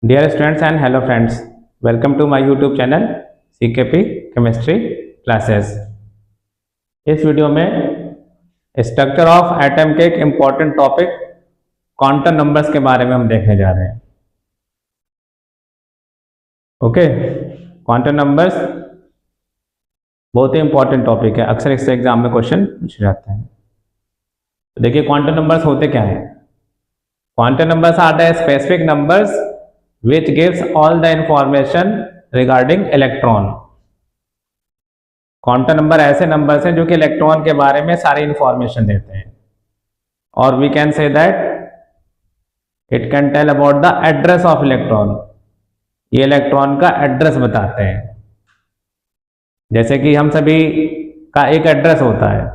Dear students and hello friends, welcome to my YouTube channel CKP Chemistry Classes। इस video में structure of atom के एक important topic quantum numbers के बारे में हम देखने जा रहे हैं। ओके, क्वांटम नंबर्स बहुत ही इम्पॉर्टेंट टॉपिक है, अक्सर इससे एग्जाम में क्वेश्चन पूछे जाते हैं। तो देखिए क्वांटम नंबर्स होते क्या हैं। Quantum numbers are the specific numbers which gives all the information regarding electron। Quantum number ऐसे नंबर्स हैं जो कि इलेक्ट्रॉन के बारे में सारी इंफॉर्मेशन देते हैं, और we can say that it can tell about the address of electron. ये इलेक्ट्रॉन का एड्रेस बताते हैं। जैसे कि हम सभी का एक एड्रेस होता है,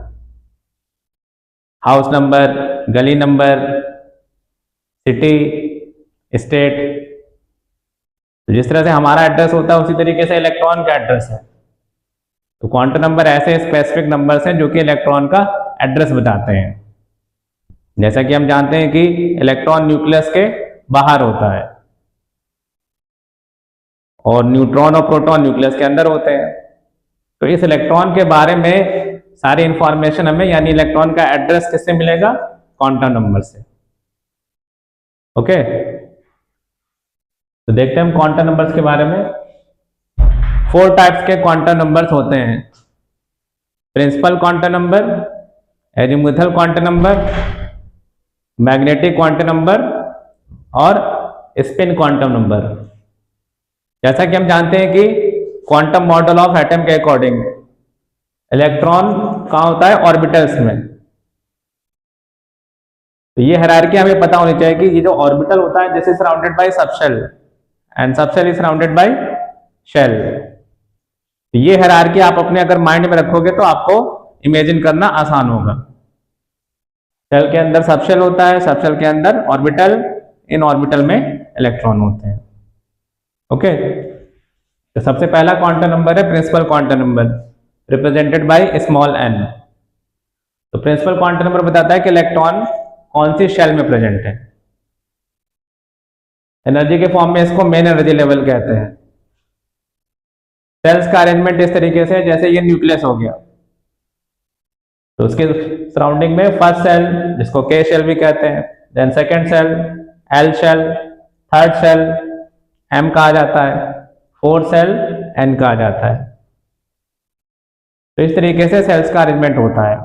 हाउस नंबर, गली नंबर, सिटी, स्टेट। तो जिस तरह से हमारा एड्रेस होता है उसी तरीके से इलेक्ट्रॉन का एड्रेस है। तो क्वांटम नंबर ऐसे स्पेसिफिक नंबर्स हैं जो कि इलेक्ट्रॉन का एड्रेस बताते हैं। जैसा कि हम जानते हैं कि इलेक्ट्रॉन न्यूक्लियस के बाहर होता है और न्यूट्रॉन और प्रोटॉन न्यूक्लियस के अंदर होते हैं। तो इस इलेक्ट्रॉन के बारे में सारी इंफॉर्मेशन हमें, यानी इलेक्ट्रॉन का एड्रेस किससे मिलेगा? क्वांटम नंबर से। ओके, तो देखते हैं हम क्वांटम नंबर्स के बारे में। 4 टाइप्स के क्वांटम नंबर्स होते हैं: principal quantum number, azimuthal quantum number, magnetic quantum number और स्पिन क्वांटम नंबर। जैसा कि हम जानते हैं कि क्वांटम मॉडल ऑफ एटम के अकॉर्डिंग इलेक्ट्रॉन कहाँ होता है? ऑर्बिटल्स में। तो ये हायरार्की हमें पता होनी चाहिए कि ये जो ऑर्बिटल होता है, this is surrounded by subshell and subshell is surrounded by shell. ये हायरार्की आप अपने अगर माइंड में रखोगे तो आपको इमेजिन करना आसान होगा। शेल के अंदर सबशेल होता है, सबशेल के अंदर ऑर्बिटल, इन ऑर्बिटल में इलेक्ट्रॉन होते हैं। ओके, तो सबसे पहला क्वांटम नंबर है principal quantum number, represented by small N. तो प्रिंसिपल क्वांटम नंबर बताता है कि इलेक्ट्रॉन कौन सी शेल में प्रेजेंट है। एनर्जी के फॉर्म में इसको मेन एनर्जी लेवल कहते हैं। सेल्स का अरेंजमेंट इस तरीके से, जैसे ये न्यूक्लियस हो गया तो उसके सराउंडिंग में फर्स्ट सेल, जिसको के शेल भी कहते हैं, then second shell L shell, third shell M कहा जाता है, फोर्थ सेल एन कहा जाता है। तो इस तरीके से सेल्स का अरेंजमेंट होता है।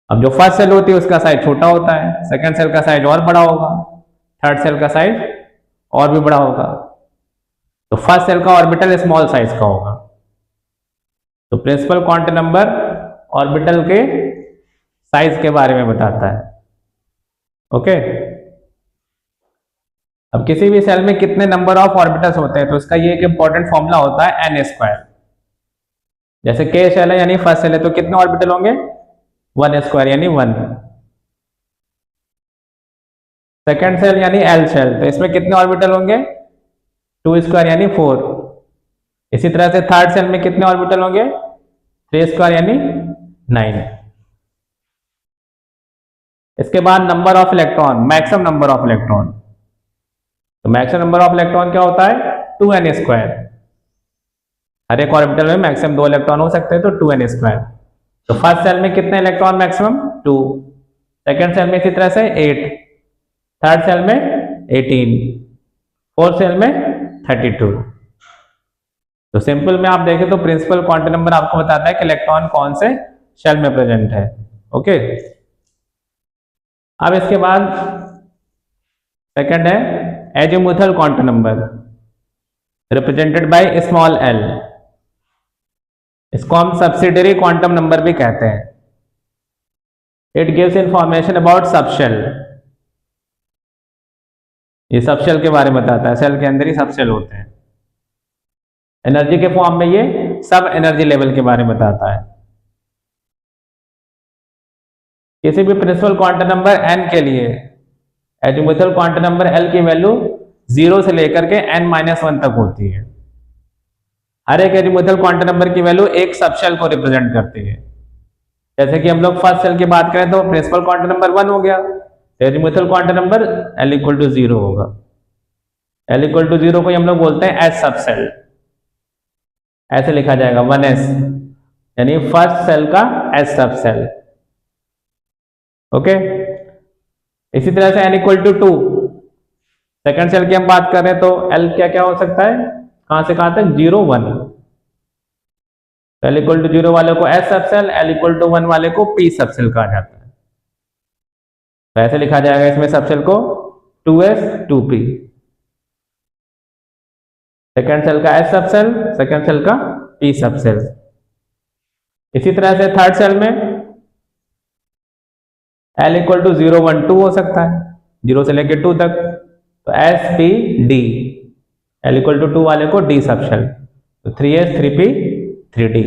अब जो फर्स्ट सेल होती है उसका साइज छोटा होता है, सेकंड सेल का साइज और बड़ा होगा, थर्ड सेल का साइज और भी बड़ा होगा। तो फर्स्ट सेल का ऑर्बिटल स्मॉल साइज का होगा। तो प्रिंसिपल क्वांटम नंबर ऑर्बिटल के साइज के बारे में बताता है। ओके, अब किसी भी सेल में कितने नंबर ऑफ ऑर्बिटल्स होते हैं तो इसका ये एक इंपॉर्टेंट फॉर्मूला होता है एन स्क्वायर। जैसे के सेल है यानी फर्स्ट सेल है तो कितने ऑर्बिटल होंगे? 1 स्क्वायर यानी 1। सेकेंड सेल यानी एल सेल, तो इसमें कितने ऑर्बिटल होंगे? 2 स्क्वायर यानी 4। इसी तरह से थर्ड सेल में कितने ऑर्बिटल होंगे? 3 स्क्वायर यानी 9। इसके बाद number of electron, maximum number of electron. तो मैक्सिमम नंबर ऑफ इलेक्ट्रॉन क्या होता है? 2n square. हर एक ऑर्बिटल में मैक्सिमम 2 इलेक्ट्रॉन हो सकते हैं, तो 2n स्क्वायर। तो फर्स्ट सेल में कितने इलेक्ट्रॉन मैक्सिमम? 2। सेकेंड सेल में इसी तरह से 8, थर्ड सेल में 18, फोर्थ सेल में 32। तो सिंपल में आप देखें तो प्रिंसिपल क्वांटम नंबर आपको बताता है कि इलेक्ट्रॉन कौन से शेल में प्रेजेंट है। ओके, अब इसके बाद सेकंड है azimuthal quantum number, represented by small L. इसको हम सब्सिडियरी क्वांटम नंबर भी कहते हैं। It gives information about subshell. ये सबशेल के बारे में बताता है, सेल के अंदर ही सबशेल होते हैं। एनर्जी के फॉर्म में ये सब एनर्जी लेवल के बारे में बताता है। किसी भी प्रिंसिपल क्वांटम नंबर n के लिए एजीमुथल क्वांटम नंबर l की वैल्यू 0 से लेकर के n-1 तक होती है। हर एक एजीमुथल क्वांटम नंबर की वैल्यू एक सबशेल को रिप्रेजेंट करती है। जैसे कि हम लोग फर्स्ट सेल की बात करें तो प्रिंसिपल क्वांटम नंबर 1 हो गया, एजीमुथल क्वांटम नंबर l = 0 होगा। L इक्वल टू 0 को ही हम लोग बोलते हैं एस सब सेल, ऐसे लिखा जाएगा 1s, यानी फर्स्ट सेल का एस सब सेल। ओके, इसी तरह से n equal to 2, second shell की हम बात कर रहे हैं तो L क्या क्या हो सकता है, कहां से कहां तक, 0 1। L इक्वल टू 0 वाले को S सब सेल, L इक्वल टू 1 वाले को P सब सेल कहा जाता है। तो ऐसे लिखा जाएगा इसमें सब सेल को 2s 2p, सेकेंड सेल का S सब सेल, सेकेंड सेल का P सब सेल। इसी तरह से थर्ड सेल में L इक्वल टू 0 1 2 हो सकता है, 0 से लेकर 2 तक, तो S P D, L equal to 2 वाले को D सब सेल, तो 3s 3p 3d।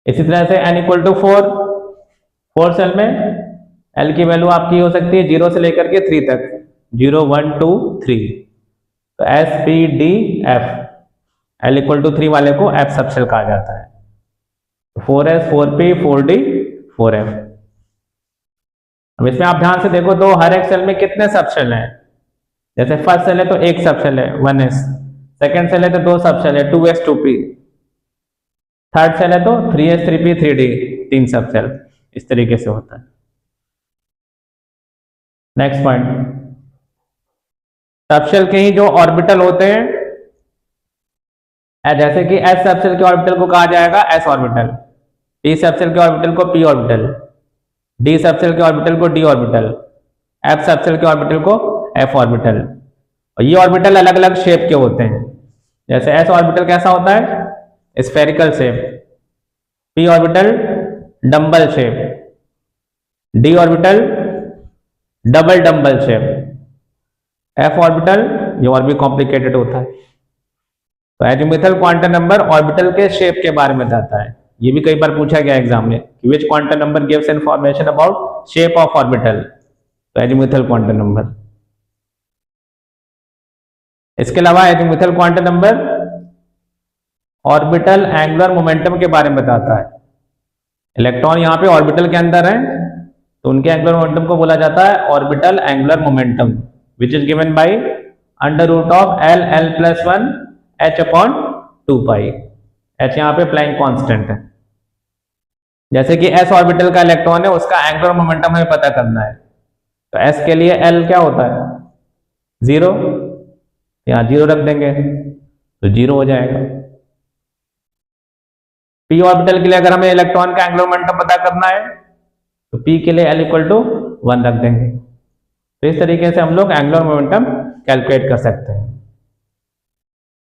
इसी तरह से n equal to 4, fourth shell में L की वैल्यू आपकी हो सकती है 0 से लेकर के 3 तक, 0 1 2 3, तो S P D F, L equal to 3 वाले को F सब सेल कहा जाता है, 4s 4p 4d 4f। अब इसमें आप ध्यान से देखो तो हर एक सेल में कितने सब सेल हैं, जैसे फर्स्ट सेल है तो एक सब सेल है 1s, सेकेंड सेल है तो 2 सब सेल है 2s 2p, थर्ड सेल है तो 3s 3p 3d 3 सब सेल, इस तरीके से होता है। नेक्स्ट पॉइंट, सब सेल के ही जो ऑर्बिटल होते हैं, जैसे कि s सब सेल के ऑर्बिटल को कहा जाएगा s ऑर्बिटल, p सब सेल के ऑर्बिटल को p ऑर्बिटल, d सब सेल के ऑर्बिटल को d ऑर्बिटल, f सब सेल के ऑर्बिटल को f ऑर्बिटल। और ये ऑर्बिटल अलग अलग शेप के होते हैं, जैसे s ऑर्बिटल कैसा होता है, spherical shape, p orbital dumbbell shape, d orbital double dumbbell shape, f orbital ये और भी कॉम्प्लिकेटेड होता है। तो एजीमुथल क्वांटम नंबर ऑर्बिटल के शेप के बारे में बताता है, ये भी कई बार पूछा गया एग्जाम में कि which quantum number gives information about shape of orbital, तो एजीमुथल क्वांटम नंबर। इसके अलावा azimuthal quantum number orbital angular momentum के बारे में बताता है। इलेक्ट्रॉन यहाँ पे ऑर्बिटल के अंदर है तो उनके एंगुलर मोमेंटम को बोला जाता है orbital angular momentum, which is given by under root of L L plus 1 h upon 2 pi, h यहाँ पे प्लैंक कांस्टेंट है। जैसे कि s ऑर्बिटल का इलेक्ट्रॉन है, उसका एंगुलर मोमेंटम हमें पता करना है, तो s के लिए L क्या होता है 0, यहाँ 0 रख देंगे तो 0 हो जाएगा। p ऑर्बिटल के लिए अगर हमें इलेक्ट्रॉन का एंगुलर मोमेंटम पता करना है तो p के लिए L इक्वल टू 1 रख देंगे। तो इस तरीके से हम लोग एंगुलर मोमेंटम कैलकुलेट कर सकते हैं।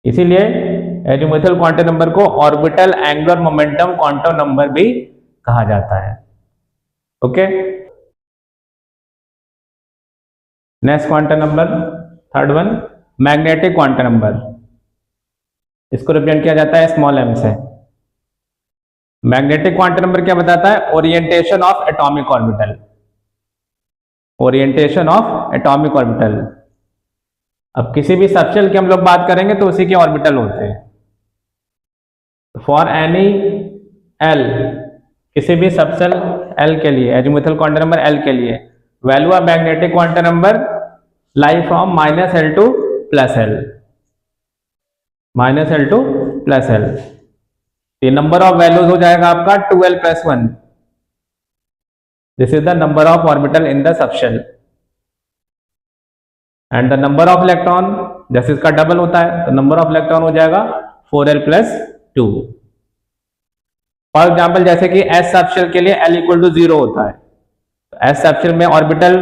इसीलिए एजीमुथल क्वांटम नंबर को orbital angular momentum quantum number भी कहा जाता है। Okay, next quantum number third one, magnetic quantum number, इसको रिप्रेजेंट किया जाता है स्मॉल m से। मैग्नेटिक क्वांटम नंबर क्या बताता है, orientation of atomic orbital, orientation of atomic orbital. अब किसी भी सबसेल की हम लोग बात करेंगे तो उसी के ऑर्बिटल होते हैं। फॉर एनी L, किसी भी सबसेल L के लिए, एजीमुथल क्वांटम नंबर L के लिए, value of magnetic quantum number lie from -L to +L, -L to +L। ये नंबर ऑफ वैल्यूज हो जाएगा आपका 2L + 1, this is the number of orbital in the subshell. And the number of electron, जैसे इसका double होता है तो number of electron हो जाएगा 4L + 2। फॉर एग्जाम्पल जैसे कि S सबसेल के लिए L इक्वल टू 0 होता है, तो S सबसेल में ऑर्बिटल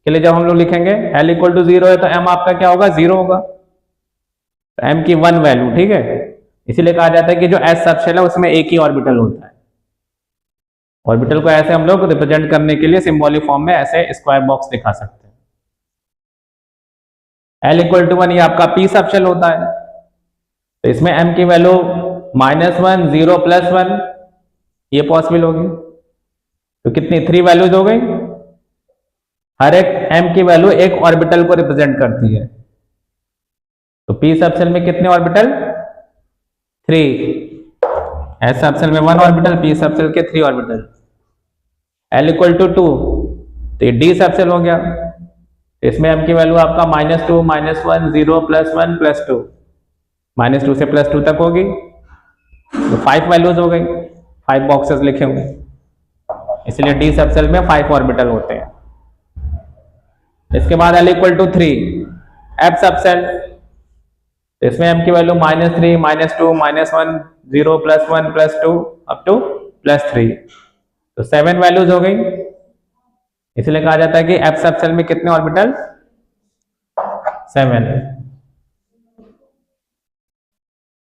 के लिए जब हम लोग लिखेंगे L इक्वल टू 0 है तो M आपका क्या होगा, 0 होगा, तो M की 1 वैल्यू, ठीक है। इसीलिए कहा जाता है कि जो S सबसेल है उसमें एक ही ऑर्बिटल होता है। ऑर्बिटल को ऐसे हम लोग रिप्रेजेंट करने के लिए सिंबॉलिक फॉर्म में ऐसे स्क्वायर बॉक्स दिखा सकते हैं। L इक्वल टू 1 ये आपका P सबसेल होता है, तो इसमें M की वैल्यू -1 0 + 1 ये पॉसिबल होगी, तो कितनी 3 वैल्यूज हो गई। हर एक M की वैल्यू एक ऑर्बिटल को रिप्रेजेंट करती है, तो P सबसेल में कितने ऑर्बिटल, 3, S सबसेल में 1 ऑर्बिटल, P सबसेल के 3 ऑर्बिटल। L इक्वल टू 2 तो ये D सबसेल हो गया, इसमें m की वैल्यू आपका -2, -1, 0, +1, +2, -2 से +2 तक होगी, तो 5 वैल्यूज हो गई, 5 बॉक्सेस लिखे हुए, इसलिए डी सब सेल में 5 ऑर्बिटल होते हैं। इसके बाद L = 3, F सब सेल, इसमें m की वैल्यू -3, -2, -1, 0, +1, +2 अप टू +3, तो 7 वैल्यूज हो गई, इसलिए कहा जाता है कि F सब सेल में कितने ऑर्बिटल? 7।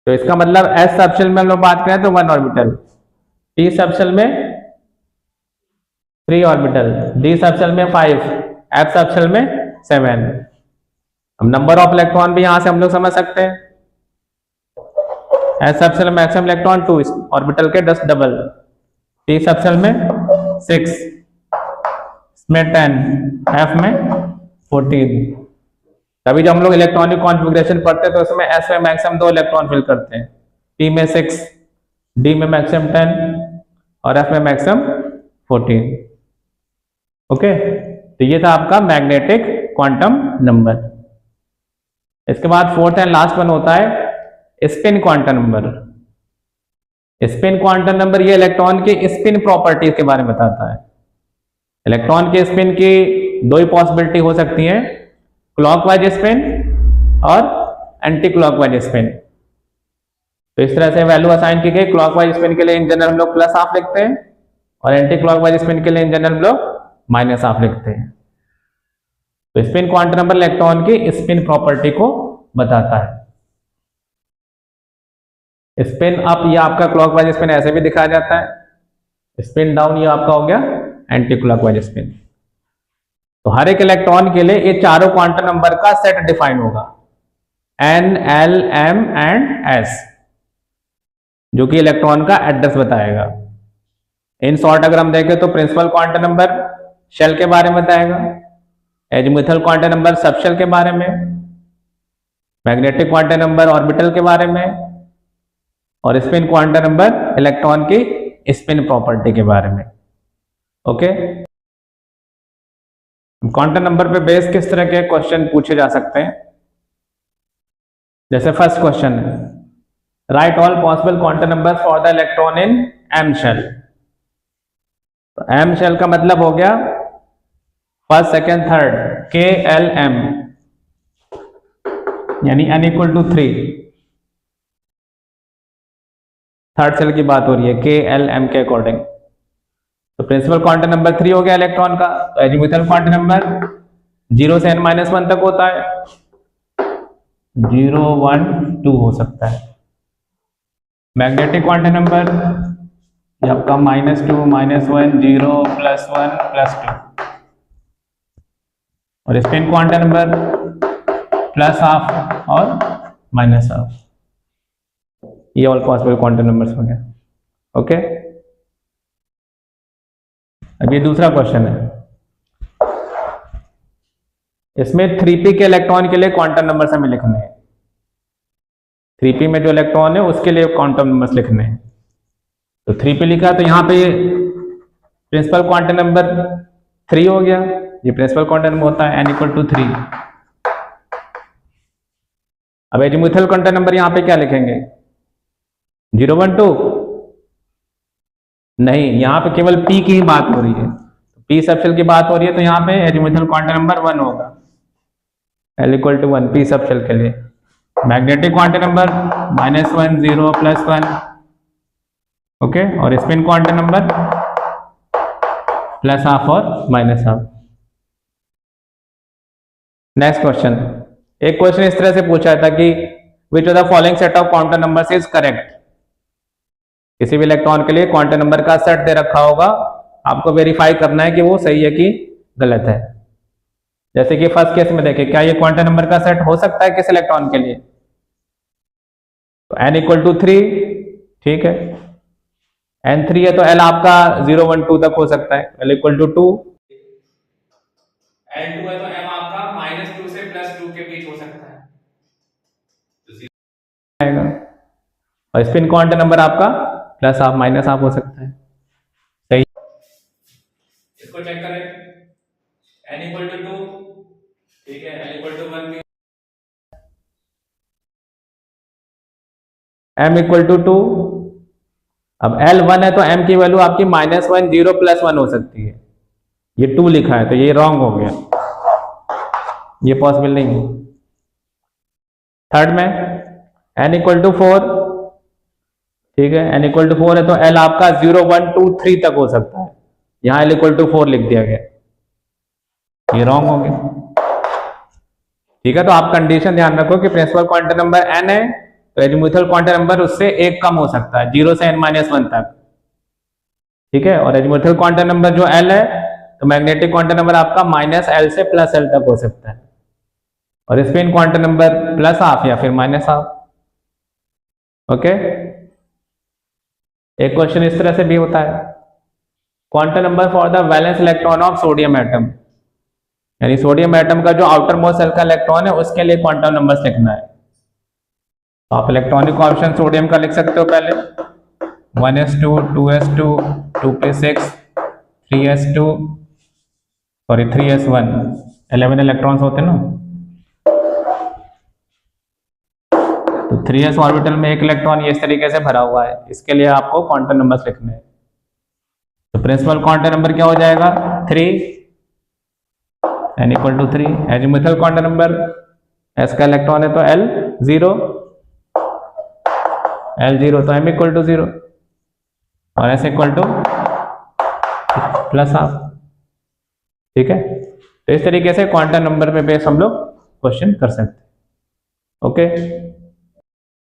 तो इसका मतलब S सब सेल में हम लोग बात करें तो 1 ऑर्बिटल, P सब सेल में 3 ऑर्बिटल, D सब सेल में 5, F सब सेल में 7। अब नंबर ऑफ इलेक्ट्रॉन भी यहां से हम लोग समझ सकते हैं। S सब सेल में मैक्सिमम इलेक्ट्रॉन 2 ऑर्बिटल के 10 डबल, P सब सेल में 6, इसमें 10, F में 14। तभी जब हम लोग इलेक्ट्रॉनिक कॉन्फ़िगरेशन पढ़ते हैं तो उसमें S में मैक्सिमम 2 इलेक्ट्रॉन फिल करते हैं, P में 6, D में मैक्सिमम 10 और F में मैक्सिमम 14। ओके, तो ये था आपका मैग्नेटिक क्वांटम नंबर। इसके बाद फोर्थ एंड लास्ट वन होता है spin quantum number. Spin quantum number ये इलेक्ट्रॉन की स्पिन प्रॉपर्टीज के बारे में बताता है। इलेक्ट्रॉन के स्पिन की 2 ही पॉसिबिलिटी हो सकती है, क्लॉकवाइज स्पिन और एंटी क्लॉकवाइज स्पिन। तो इस तरह से वैल्यू असाइन की गई। क्लॉकवाइज स्पिन के लिए इन जनरल हम लोग +½ लिखते हैं और एंटी क्लॉकवाइज स्पिन के लिए इन जनरल हम लोग -½ लिखते हैं। तो स्पिन क्वांटम नंबर इलेक्ट्रॉन की स्पिन प्रॉपर्टी को बताता है। स्पिन अप ये आपका क्लॉकवाइज स्पिन ऐसे भी दिखाया जाता है, स्पिन डाउन ये आपका हो गया एंटी क्लॉकवाइज स्पिन। तो हर एक इलेक्ट्रॉन के लिए ये चारों क्वांटम नंबर का सेट डिफाइन होगा, N, L, M and S, जो कि इलेक्ट्रॉन का एड्रेस बताएगा। इन शॉर्ट अगर हम देखें तो प्रिंसिपल क्वांटम नंबर शेल के बारे में बताएगा, एजीमुथल क्वांटम नंबर सबशेल के बारे में, मैग्नेटिक क्वांटम नंबर ऑर्बिटल के बारे में और स्पिन क्वांटम नंबर इलेक्ट्रॉन की स्पिन प्रॉपर्टी के बारे में। ओके, क्वांटम नंबर पे बेस किस तरह के क्वेश्चन पूछे जा सकते हैं। जैसे फर्स्ट क्वेश्चन है, write all possible quantum number for the electron in M shell. तो एम शेल का मतलब हो गया first, second, third, K, L, M, यानी N = 3। थर्ड सेल की बात हो रही है K, L, M के अकॉर्डिंग। तो प्रिंसिपल क्वांटम नंबर 3 हो गया इलेक्ट्रॉन का। तो एजीमुथल क्वांटम नंबर 0 से n-1 तक होता है, 0, 1, 2 हो सकता है। मैग्नेटिक क्वांटम नंबर ये आपका -2, -1, 0, +1, +2 और स्पिन क्वांटम नंबर +½ और -½ ये ऑल पॉसिबल क्वांटम नंबर्स हो गए। ओके, अब ये दूसरा क्वेश्चन है, इसमें 3p के इलेक्ट्रॉन के लिए क्वांटम नंबर्स हमें लिखने हैं। 3p में जो इलेक्ट्रॉन है उसके लिए क्वांटम नंबर्स लिखने हैं। तो 3p लिखा तो यहाँ पे प्रिंसिपल क्वांटम नंबर 3 हो गया, ये प्रिंसिपल क्वांटम नंबर होता है N = 3। अब एजीमुथल क्वांटम नंबर यहाँ पे क्या लिखेंगे, 0, 1, 2 नहीं, यहाँ पे केवल p की ही बात हो रही है, p सबशेल की बात हो रही है, तो यहाँ पे एजीमुथल क्वांटम नंबर 1 होगा, L = 1 p सबशेल के लिए। मैग्नेटिक क्वांटम नंबर -1, 0, +1, ओके, और स्पिन क्वांटम नंबर +½ और -½ नेक्स्ट क्वेश्चन, एक क्वेश्चन इस तरह से पूछा था कि which of the following set of quantum numbers is correct. किसी भी इलेक्ट्रॉन के लिए क्वांटम नंबर का सेट दे रखा होगा, आपको वेरीफाई करना है कि वो सही है कि गलत है। जैसे कि फर्स्ट केस में देखें, क्या ये क्वांटम नंबर का सेट हो सकता है किस इलेक्ट्रॉन के लिए, तो N = 3, ठीक है, N 3 है तो L आपका 0, 1, 2 तक हो सकता है, L = 2, N 2 है तो M आपका -2 से +2 के बीच हो सकता है, तो आएगा। और स्पिन क्वांटम नंबर आपका +½ -½ हो सकता है, सही। इसको चेक करें, N = 2, m इक्वल टू 2। अब L 1 है तो m की वैल्यू आपकी -1 0 +1 हो सकती है। ये 2 लिखा है तो ये रॉन्ग हो गया, ये पॉसिबल नहीं है। थर्ड में n इक्वल टू 4, ठीक है, n इक्वल टू 4 है तो L आपका 0 1 2 3 तक हो सकता है, यहां L इक्वल टू 4 लिख दिया गया, ये रॉन्ग हो गया। ठीक है, तो आप कंडीशन ध्यान रखो कि प्रिंसिपल क्वांटम नंबर n है तो एजीमुथल क्वांटम नंबर उससे एक कम हो सकता है, 0 से n-1 तक। ठीक है, और एजीमुथल क्वांटम नंबर जो L है तो मैग्नेटिक क्वांटम नंबर आपका -L से +L तक हो सकता है, और स्पिन क्वांटम नंबर +12 या फिर -12। ओके, एक क्वेश्चन इस तरह से भी होता है, quantum number for the valence electron of sodium atom, यानी सोडियम एटम का जो आउटर मोस्ट शेल का इलेक्ट्रॉन है उसके लिए क्वांटम नंबर लिखना है। तो आप इलेक्ट्रॉनिक ऑप्शन सोडियम का लिख सकते हो पहले 1s2 2s2 2p6 3s2 sorry 3s1, 11 electrons होते हैं ना, तो 3s ऑर्बिटल में एक इलेक्ट्रॉन ये इस तरीके से भरा हुआ है, इसके लिए आपको क्वांटम नंबर्स लिखने हैं। तो प्रिंसिपल क्वांटम नंबर क्या हो जाएगा 3, n equal to 3। Azimuthal quantum number s का इलेक्ट्रॉन है तो L 0 तो m इक्वल टू 0 और s इक्वल टू +12। ठीक है, तो इस तरीके से क्वांटम नंबर पे बेस हम लोग क्वेश्चन कर सकते हैं। ओके।